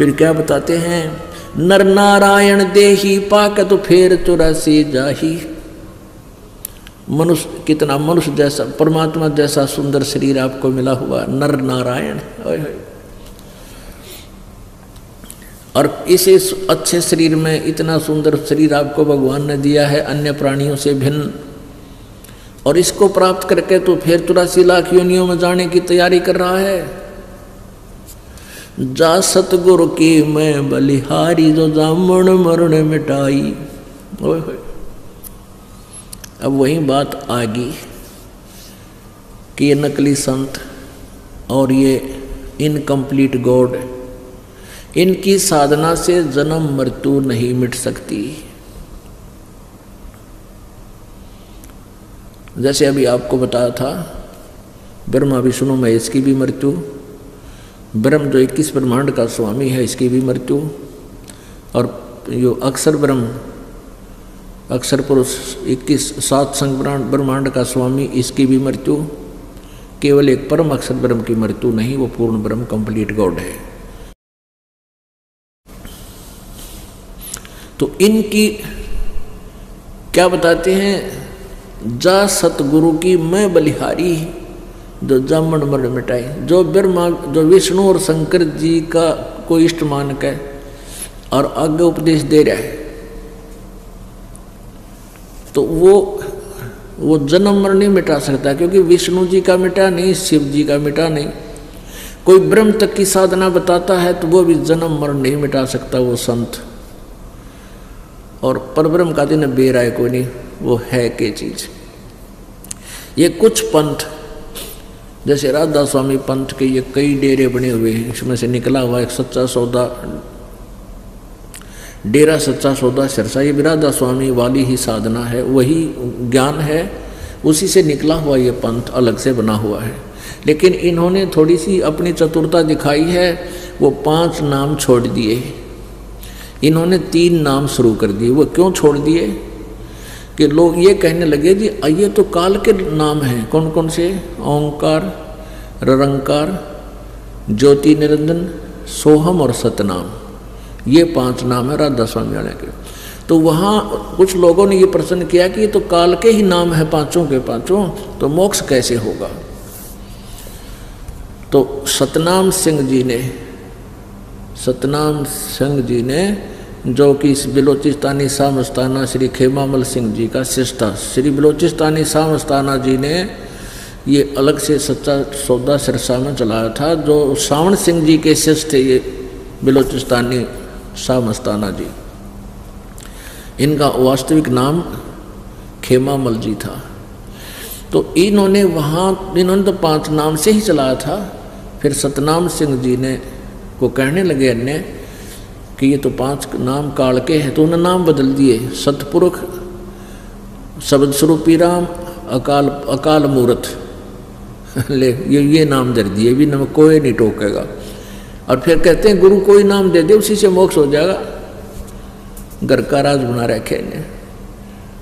फिर क्या बताते हैं, नर नारायण देही पाकत फेर 84 जाही। मनुष्य कितना, मनुष्य जैसा, परमात्मा जैसा सुंदर शरीर आपको मिला हुआ, नर नारायण। और इसे अच्छे शरीर में इतना सुंदर शरीर आपको भगवान ने दिया है अन्य प्राणियों से भिन्न, और इसको प्राप्त करके तो फिर 84 लाख योनियों में जाने की तैयारी कर रहा है। जा सतगुरु की मैं बलिहारी, जो जामण मरण मिटाई। ओए होए, अब वही बात आ गई कि ये नकली संत और ये इनकम्प्लीट गॉड, इनकी साधना से जन्म मृत्यु नहीं मिट सकती। जैसे अभी आपको बताया था, ब्रह्मा विष्णु महेश की भी मृत्यु, ब्रह्म जो 21 ब्रह्मांड का स्वामी है इसकी भी मृत्यु, और जो अक्षर ब्रह्म, अक्षर पुरुष 21 सात संग ब्रह्मांड का स्वामी, इसकी भी मृत्यु। केवल एक परम अक्षर ब्रह्म की मृत्यु नहीं, वो पूर्ण ब्रह्म कंप्लीट गॉड है। तो इनकी क्या बताते हैं, जा सतगुरु की मैं बलिहारी, जो जामन मरण मिटाई। जो ब्रह्मा, जो विष्णु और शंकर जी का कोई इष्ट मान के और आगे उपदेश दे रहा है, तो वो जन्म मरण नहीं मिटा सकता, क्योंकि विष्णु जी का मिटा नहीं, शिव जी का मिटा नहीं। कोई ब्रह्म तक की साधना बताता है तो वो भी जन्म मरण नहीं मिटा सकता वो संत। और परब्रह्म का दिन बेराय कोई नहीं, वो है के चीज। ये कुछ पंथ, जैसे राधा स्वामी पंथ के ये कई डेरे बने हुए हैं, इसमें से निकला हुआ एक सच्चा सौदा डेरा, सच्चा सौदा सिरसा, ये भी राधा स्वामी वाली ही साधना है, वही ज्ञान है, उसी से निकला हुआ ये पंथ अलग से बना हुआ है। लेकिन इन्होंने थोड़ी सी अपनी चतुरता दिखाई है, वो 5 नाम छोड़ दिए, इन्होंने 3 नाम शुरू कर दिए। वो क्यों छोड़ दिए कि लोग ये कहने लगे जी ये तो काल के नाम हैं। कौन कौन से? ओंकार, ररंकार, ज्योति निरंजन, सोहम और सतनाम, ये 5 नाम है राधा स्वामी वाले के। तो वहाँ कुछ लोगों ने ये प्रश्न किया कि ये तो काल के ही नाम है पांचों के पांचों, तो मोक्ष कैसे होगा? तो सतनाम सिंह जी ने जो कि इस बिलोचिस्तानी शाह मस्ताना श्री खेमामल सिंह जी का शिष्य था, श्री बिलोचिस्तानी शाह मस्ताना जी ने ये अलग से सच्चा सौदा सिरसा में चलाया था। जो सावण सिंह जी के शिष्य थे ये बिलोचिस्तानी शाह मस्ताना जी, इनका वास्तविक नाम खेमामल जी था। तो इन्होंने तो 5 नाम से ही चलाया था। फिर सतनाम सिंह जी ने को कहने लगे अन्य कि ये तो 5 नाम काल के हैं, तो उन्होंने नाम बदल दिए। सतपुरुष, शब्द स्वरूपी राम, अकाल मूर्त ले ये नाम दे दिए, भी नाम कोई नहीं टोकेगा। और फिर कहते हैं गुरु कोई नाम दे दे उसी से मोक्ष हो जाएगा। घर का राज बना रखे इन्हें।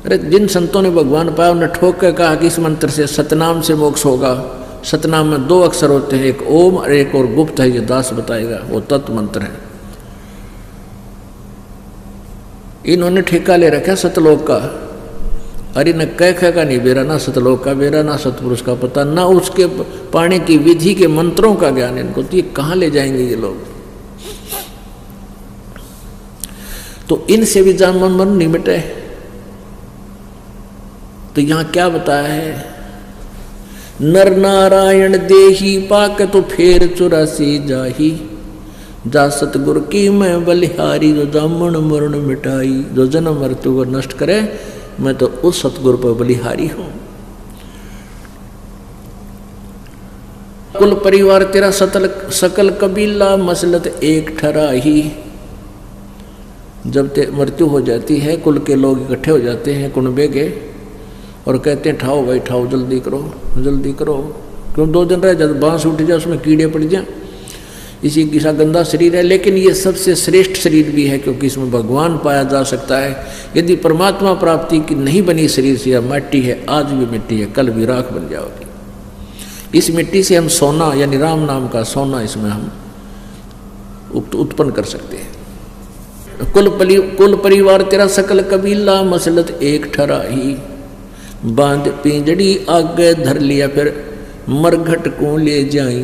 अरे जिन संतों ने भगवान पाया उन्हें ठोक के कहा कि इस मंत्र से सतनाम से मोक्ष होगा। सतनाम में 2 अक्षर होते हैं, एक ओम और एक और गुप्त है, ये दास बताएगा, वो तत्व मंत्र है। इन्होंने ठेका ले रखा सतलोक का। अरे न कह का नहीं बेरा, ना सतलोक का बेरा, ना सतपुरुष का पता, ना उसके पाने की विधि के मंत्रों का ज्ञान इनको। तो ये कहाँ ले जाएंगे ये लोग? तो इनसे भी जान मन नहीं मिटे। तो यहाँ क्या बताया है? नर नारायण देही पाक तो फेर 84 जाही, जा सतगुरु की मैं बलिहारी, जो जामन मरण मिटाई। जो जन्म मृत्यु को नष्ट करे, मैं तो उस सतगुरु पर बलिहारी हूं। कुल परिवार तेरा सकल कबीला मसलत एक ठराही। जब मृत्यु हो जाती है, कुल के लोग इकट्ठे हो जाते हैं कुनबे के और कहते हैं ठाओ भाई ठाओ, जल्दी करो जल्दी करो, क्यों 2 दिन रह जाए, बांस उठ जाए, उसमें कीड़े पड़ जाए। इसी की सा गंदा शरीर है, लेकिन ये सबसे श्रेष्ठ शरीर भी है, क्योंकि इसमें भगवान पाया जा सकता है। यदि परमात्मा प्राप्ति की नहीं बनी शरीर से, यह मिट्टी है, आज भी मिट्टी है, कल भी राख बन जाओगी। इस मिट्टी से हम सोना, यानी राम नाम का सोना, इसमें हम उत्पन्न कर सकते हैं। कुल परिवार तेरा सकल कबीला मसलत एक ठराही, बांध पिंजड़ी आगे धर लिया फिर मरघट को ले जाई।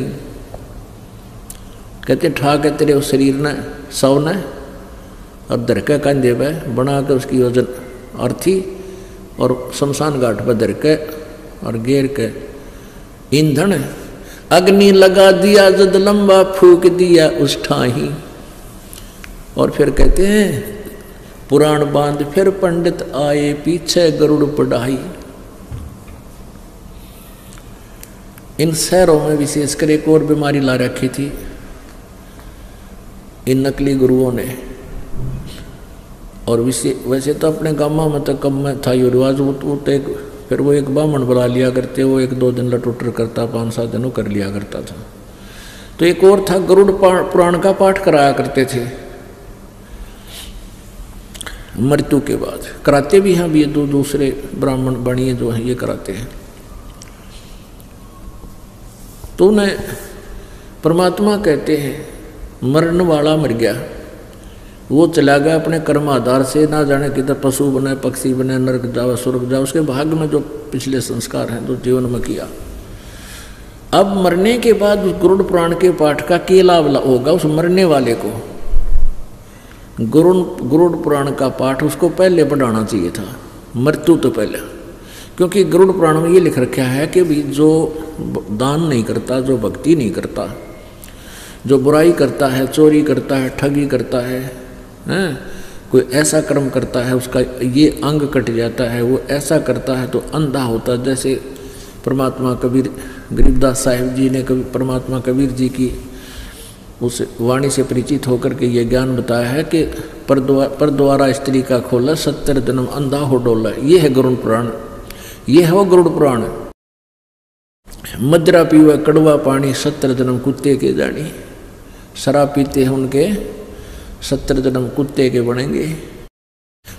कहते ठाक है तेरे उस शरीर ने सौ ने और धर के कंधे पे बना के उसकी वजन अर्थी और शमशान घाट पर धर के और घेर के ईंधन अग्नि लगा दिया जद लंबा फूक दिया उस ठाही। और फिर कहते हैं पुराण बांध फिर पंडित आए पीछे गरुड़ पढ़ाई। इन शहरों में विशेषकर एक और बीमारी ला रखी थी इन नकली गुरुओं ने। और वैसे तो अपने गाँव में तो कम में था ये रिवाज, वो तो एक फिर वो एक ब्राह्मण बुला लिया करते, वो 1-2 दिन लटुटर करता, 5-7 दिन कर लिया करता था। तो एक और था गरुड़ पुराण का पाठ कराया करते थे मृत्यु के बाद, कराते भी हैं अभी ये दूसरे ब्राह्मण बणिए जो हैं ये कराते हैं। तो उन्हें परमात्मा कहते हैं मरने वाला मर गया, वो चला गया अपने कर्म आधार से, ना जाने किधर पशु बने पक्षी बने नरक जाओ स्वर्ग जाओ, उसके भाग्य में जो पिछले संस्कार हैं जो जीवन में किया। अब मरने के बाद उस गरुड़ पुराण के पाठ का क्या लाभ होगा उस मरने वाले को? गरुड़ पुराण का पाठ उसको पहले पढ़ाना चाहिए था, मृत्यु तो पहले, क्योंकि गरुड़ पुराण में ये लिख रखा है कि भी जो दान नहीं करता, जो भक्ति नहीं करता, जो बुराई करता है, चोरी करता है, ठगी करता है, कोई ऐसा कर्म करता है उसका ये अंग कट जाता है, वो ऐसा करता है तो अंधा होता है। जैसे परमात्मा कबीर गरीबदास साहिब जी ने परमात्मा कबीर जी की उस वाणी से परिचित होकर के ये ज्ञान बताया है कि पर द्वारा स्त्री का खोला 70 जन्म अंधा हो डोला। ये है गरुड़ पुराण, ये है वो गरुड़ पुराण। मदिरा पीवा कड़वा पानी 70 जन्म कुत्ते के जानी, शराब पीते हैं उनके 70 जन्म कुत्ते के बनेंगे।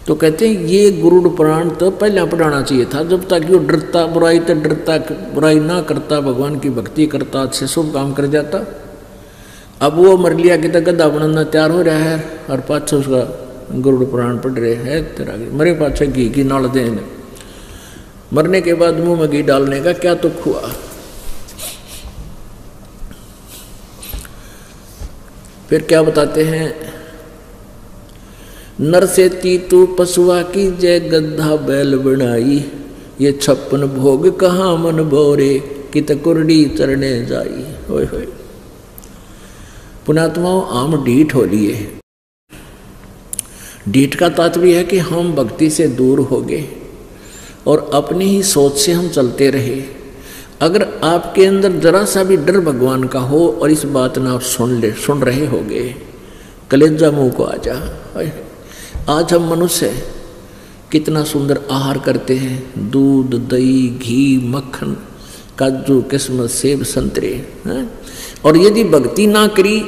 तो कहते हैं ये गरुड़ पुराण तो पहले पढ़ाना चाहिए था, जब तक वो डरता बुराई तो डरता, बुराई ना करता, भगवान की भक्ति करता, अच्छे शुभ काम कर जाता। अब वो मर लिया कि तो गद्दा बनना तैयार हो रहा है और पाछे उसका गरुड़ पुराण पढ़ रहे हैं तेरा मरे पाछे घी की नाल दे, मरने के बाद मुंह में घी डालने का क्या तुक हुआ। फिर क्या बताते हैं, नर से तीतू पशुआ की जय गद्धा बैल बनाई, ये 56 भोग कहाँ मन बोरे कित कुरडी चरने जाई। होय होय पुणात्माओं आम ढीठ हो लिए। ढीठ का तात्पर्य है कि हम भक्ति से दूर हो गए और अपनी ही सोच से हम चलते रहे। अगर आपके अंदर जरा सा भी डर भगवान का हो और इस बात ना आप सुन रहे होगे, कलेजा मुंह को आ जा। आज हम मनुष्य कितना सुंदर आहार करते हैं, दूध दही घी मक्खन काजू किस्मत सेब संतरे हैं? और यदि भक्ति ना करी,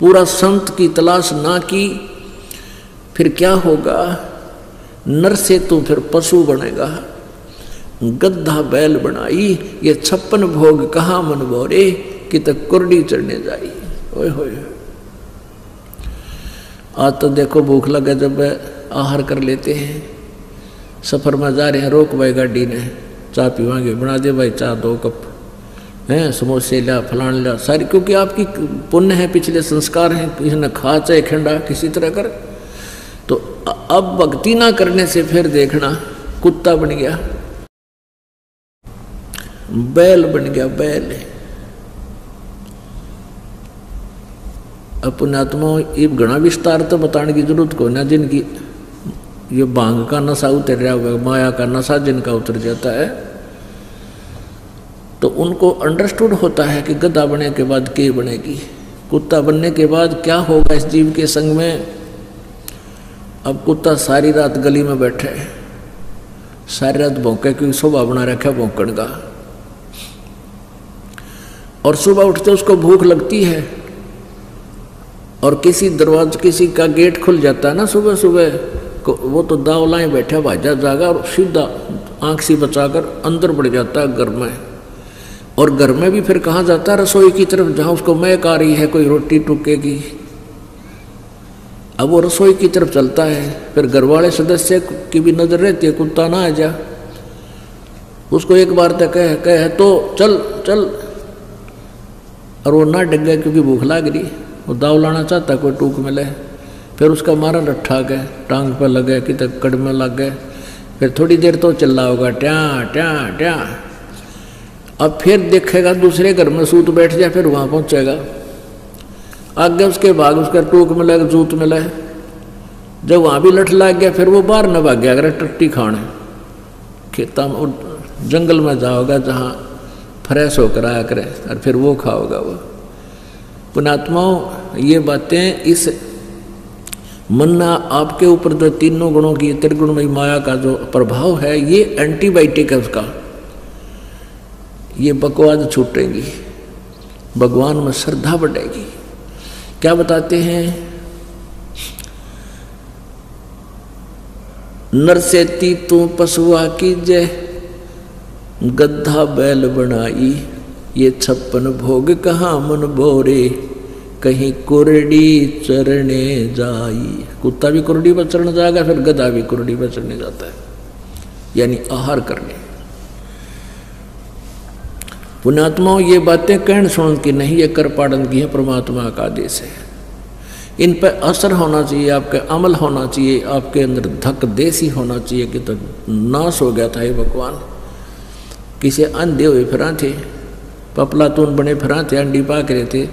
पूरा संत की तलाश ना की, फिर क्या होगा? नर से तो फिर पशु बनेगा। गद्दा बैल बनाई, ये 56 भोग कहाँ मन बोरे कि तक कुरडी चढ़ने जाई। ओए होए आज तो देखो भूख लगा जब आहार कर लेते हैं, सफ़र में जा रहे हैं, रोक भाई गाड़ी ने, चाय पीवाएंगे, बना दे भाई चाय 2 कप हैं, समोसे ला फलान ला सारी, क्योंकि आपकी पुण्य है, पिछले संस्कार हैं, किसी ने खा चाहे खंडा किसी तरह कर। तो अब भक्ति ना करने से फिर देखना कुत्ता बन गया, बैल बन गया, बैल। पुण्यात्मा ये घना विस्तार तो बताने की जरूरत को ना, जिनकी ये भांग का नशा उतर रहा हुआ, माया का नशा जिनका उतर जाता है, तो उनको अंडरस्टूड होता है कि गधा बनने के बाद क्या बनेगी, कुत्ता बनने के बाद क्या होगा इस जीव के संग में। अब कुत्ता सारी रात गली में बैठे, सारी रात भौंके, क्योंकि सुबह बना रखा है भौंकण का, और सुबह उठते उसको भूख लगती है, और किसी का गेट खुल जाता है ना सुबह सुबह, वो तो दावलाएं बैठा भाजा जागा और सीधा आंख सी बचाकर अंदर बढ़ जाता है घर में। और घर में भी फिर कहाँ जाता है? रसोई की तरफ, जहाँ उसको महक आ रही है, कोई रोटी टूकेगी। अब वो रसोई की तरफ चलता है, फिर घर वाले सदस्य की भी नजर रहती है, कुत्ता ना आ जा। उसको एक बार तक कहे तो चल चल, और वो ना डग गया क्योंकि भूख लग रही। वो दाव लाना चाहता कोई टूक मिले, फिर उसका मारा रट्ठा गए, टांग पर लगे कि तक कड़ में लग गए। फिर थोड़ी देर तो चिल्ला होगा ट्या ट्या ट्या। अब फिर देखेगा दूसरे घर में सूत बैठ जाए, फिर वहाँ पहुँचेगा। आगे उसके भाग उसका टूक मिले, जूत मिले। जब वहाँ भी लठ लग गया, फिर वो बाहर न भाग गया अगर टट्टी खाने। खेता में जंगल में जाओगा जहाँ फ्रेश होकर आया करे, और फिर वो खाओगा। वो पुण्यात्माओं, ये बातें इस मन्ना आपके ऊपर जो तीनों गुणों की त्रिगुणमयी माया का जो प्रभाव है, ये एंटीबायोटिक है उसका। ये बकवाद छूटेंगी, भगवान में श्रद्धा बढ़ेगी। क्या बताते हैं? नर से ती तू पशुआ कीजे, गद्धा बैल बनाई। ये 56 भोग कहाँ मन भोरे, कहीं कुरडी चरने जाई। कुत्ता भी कुरडी पर चढ़ने जाएगा, फिर गधा भी कुरडी पर चढ़ने जाता है, यानी आहार करने। पुण्यात्माओं, ये बातें कहन सुन की नहीं, ये कर पाड़न की है, परमात्मा का आदेश है। इन पर असर होना चाहिए, आपके अमल होना चाहिए, आपके अंदर धक देसी होना चाहिए कि तो नाश हो गया था ये भगवान। किसी अंधे हुए फिरा थे, पपलातून बने फिरा थे, अंडी पाक रहे थे,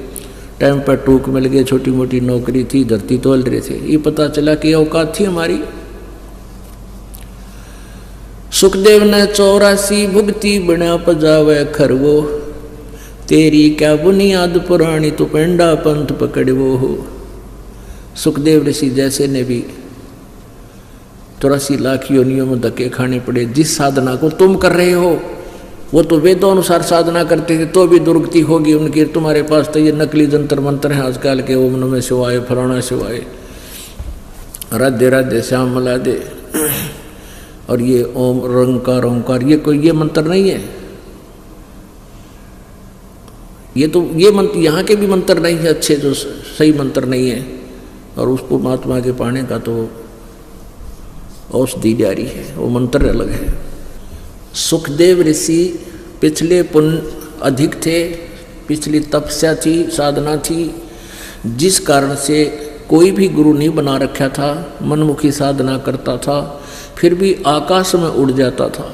टाइम पर टूक मिल गए, छोटी मोटी नौकरी थी, धरती तोल रहे थे। ये पता चला कि औकात थी हमारी। सुखदेव ने 84 भुगती बना पजावे खरवो, तेरी क्या बुनियाद पुरानी तो पेंडा पंथ पकड़वो हो। सुखदेव ऋषि जैसे ने भी 84 लाख योनियों में धक्के खाने पड़े। जिस साधना को तुम कर रहे हो, वो तो वेदों अनुसार साधना करते थे, तो भी दुर्गति होगी उनकी। तुम्हारे पास तो ये नकली जंतर मंत्र हैं आजकल के, ओम नमः शिवाय, फलाना शिवाय, राधे राधे श्याम मला दे, और ये ओम रंकार ओंकार, ये कोई ये मंत्र नहीं है। ये तो ये मंत्र यहाँ के भी मंत्र नहीं है अच्छे, जो सही मंत्र नहीं है। और उसको महात्मा के पाने का तो औषधि जारी है, वो मंत्र अलग है। सुखदेव ऋषि पिछले पुण्य अधिक थे, पिछली तपस्या थी, साधना थी, जिस कारण से कोई भी गुरु नहीं बना रखा था, मनमुखी साधना करता था, फिर भी आकाश में उड़ जाता था,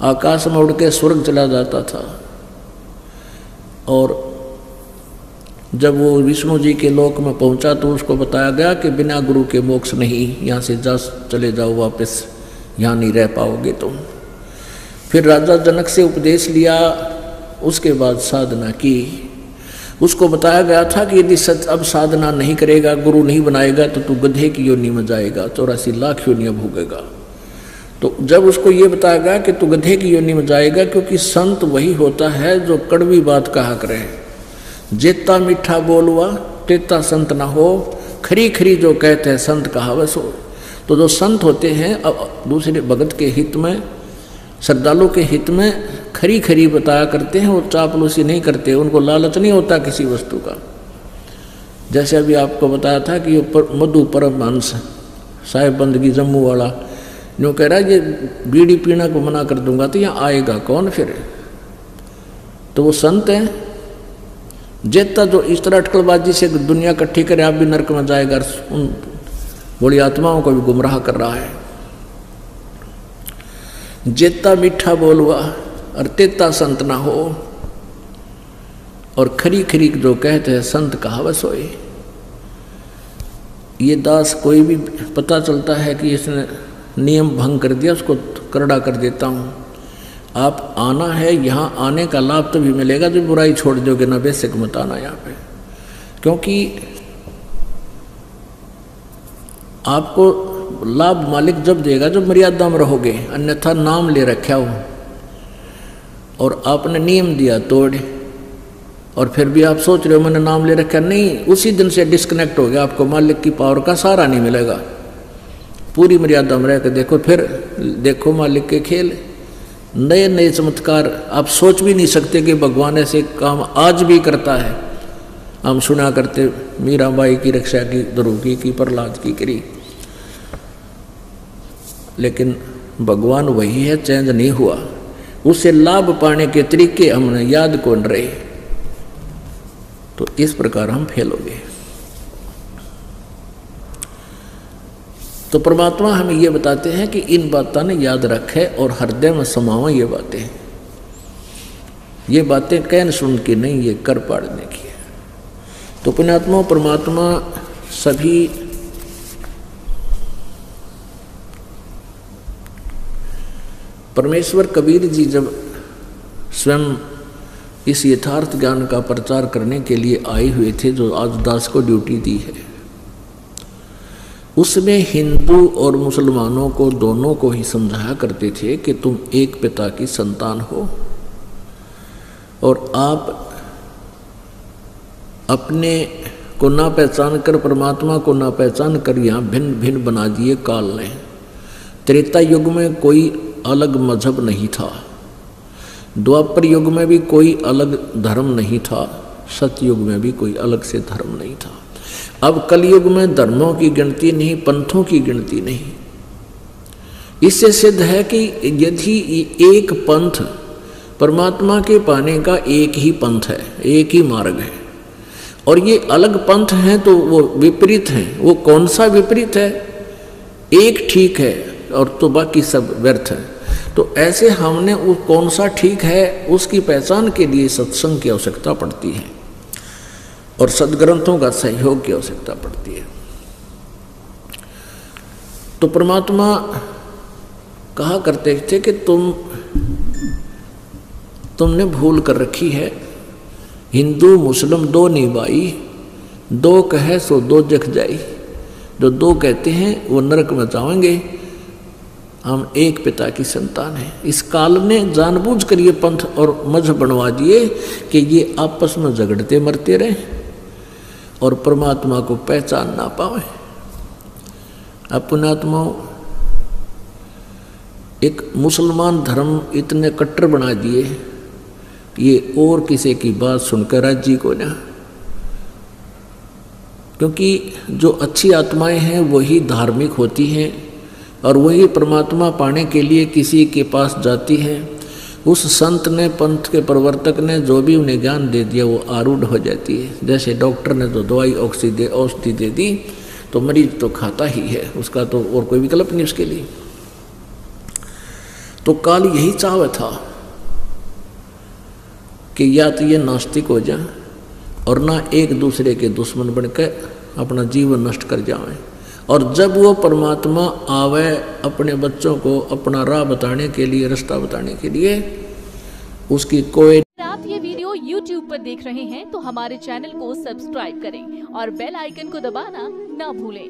आकाश में उड़ के स्वर्ग चला जाता था। और जब वो विष्णु जी के लोक में पहुंचा तो उसको बताया गया कि बिना गुरु के मोक्ष नहीं, यहाँ से जा चले जाओ वापस, यहाँ नहीं रह पाओगे तुम। फिर राजा जनक से उपदेश लिया, उसके बाद साधना की। उसको बताया गया था कि यदि अब साधना नहीं करेगा, गुरु नहीं बनाएगा, तो तू गधे की योनि में जाएगा, 84 लाख योनियाँ भोगेगा। तो जब उसको ये बताया गया कि तू गधे की योनि में जाएगा, क्योंकि संत वही होता है जो कड़वी बात कहा करे, जेता मीठा बोलवा तेता संत ना हो, खरी खरी जो कहते हैं संत कहावत हो। तो जो संत होते हैं अब दूसरे भगत के हित में, श्रद्धालु के हित में खरी खरी बताया करते हैं, वो चापलूसी नहीं करते, उनको लालच नहीं होता किसी वस्तु का। जैसे अभी आपको बताया था कि मधु परमहंस साहिब बंदगी जम्मू वाला जो कह रहा है ये बीड़ी पीना को मना कर दूंगा तो यहाँ आएगा कौन फिर? तो वो संत हैं। जेता जो इस तरह अटकलबाजी से दुनिया इकट्ठी करे, आप भी नरक में जाएगा, उन बड़ी आत्माओं को भी गुमराह कर रहा है। जेता मीठा बोलवा और तेता संत ना हो, और खरी खरी जो कहते हैं संत कहावत सोए। ये दास कोई भी पता चलता है कि इसने नियम भंग कर दिया, उसको करड़ा कर देता हूँ। आप आना है, यहाँ आने का लाभ तभी मिलेगा जब बुराई छोड़ दोगे ना, बेसिक मत आना यहाँ पे, क्योंकि आपको लाभ मालिक जब देगा जब मर्यादा में रहोगे। अन्यथा नाम ले रखा हो और आपने नियम दिया तोड़, और फिर भी आप सोच रहे हो मैंने नाम ले रखा, नहीं, उसी दिन से डिस्कनेक्ट हो गया, आपको मालिक की पावर का सहारा नहीं मिलेगा। पूरी मर्यादा में रह कर देखो, फिर देखो मालिक के खेल। नए नए चमत्कार आप सोच भी नहीं सकते कि भगवान ऐसे काम आज भी करता है। हम सुना करते मीराबाई की रक्षा की, ध्रुव की प्रहलाद की करी, लेकिन भगवान वही है, चेंज नहीं हुआ। उससे लाभ पाने के तरीके हमने याद कौन रहे, तो इस प्रकार हम फेल हो गए। तो परमात्मा हमें ये बताते हैं कि इन बातों ने याद रखे और हृदय में समाओ ये बातें कहन सुन के नहीं, ये कर पाड़ने की है। तो पुण्यात्मा परमात्मा सभी परमेश्वर कबीर जी जब स्वयं इस यथार्थ ज्ञान का प्रचार करने के लिए आए हुए थे, जो आज दास को ड्यूटी दी है, उसमें हिंदू और मुसलमानों को दोनों को ही समझाया करते थे कि तुम एक पिता की संतान हो और आप अपने को ना पहचान कर, परमात्मा को ना पहचान कर यहाँ भिन्न भिन्न बना दिए काल ने। त्रेता युग में कोई अलग मजहब नहीं था, द्वापर युग में भी कोई अलग धर्म नहीं था, सतयुग में भी कोई अलग से धर्म नहीं था। अब कलयुग में धर्मों की गिनती नहीं, पंथों की गिनती नहीं। इससे सिद्ध है कि यदि एक पंथ परमात्मा के पाने का एक ही पंथ है, एक ही मार्ग है, और ये अलग पंथ हैं तो वो विपरीत हैं। वो कौन सा विपरीत है? एक ठीक है और तो बाकी सब व्यर्थ है। तो ऐसे हमने वो कौन सा ठीक है उसकी पहचान के लिए सत्संग की आवश्यकता पड़ती है और सद्ग्रंथों का सहयोग की आवश्यकता पड़ती है। तो परमात्मा कहा करते थे कि तुमने भूल कर रखी है, हिंदू मुस्लिम दो निभाई, दो कहे सो दो जख जाई। जो दो कहते हैं वो नरक में जाएंगे, हम एक पिता की संतान हैं। इस काल ने जानबूझकर ये पंथ और मजहब बनवा दिए कि ये आपस में झगड़ते मरते रहे और परमात्मा को पहचान ना पावे। पुण्यात्मा एक मुसलमान धर्म इतने कट्टर बना दिए, ये और किसी की बात सुनकर राजी को ना, क्योंकि जो अच्छी आत्माएं हैं वही धार्मिक होती हैं और वही परमात्मा पाने के लिए किसी के पास जाती है। उस संत ने, पंथ के प्रवर्तक ने जो भी उन्हें ज्ञान दे दिया वो आरूढ़ हो जाती है। जैसे डॉक्टर ने तो दवाई औषधि दे दी तो मरीज तो खाता ही है, उसका तो और कोई विकल्प नहीं उसके लिए। तो काल यही चाहता था कि या तो ये नास्तिक हो जाए और ना एक दूसरे के दुश्मन बनकर अपना जीवन नष्ट कर जाएं। और जब वो परमात्मा आवे अपने बच्चों को अपना राह बताने के लिए, रास्ता बताने के लिए, उसकी कोई। आप ये वीडियो YouTube पर देख रहे हैं तो हमारे चैनल को सब्सक्राइब करें और बेल आइकन को दबाना ना भूलें।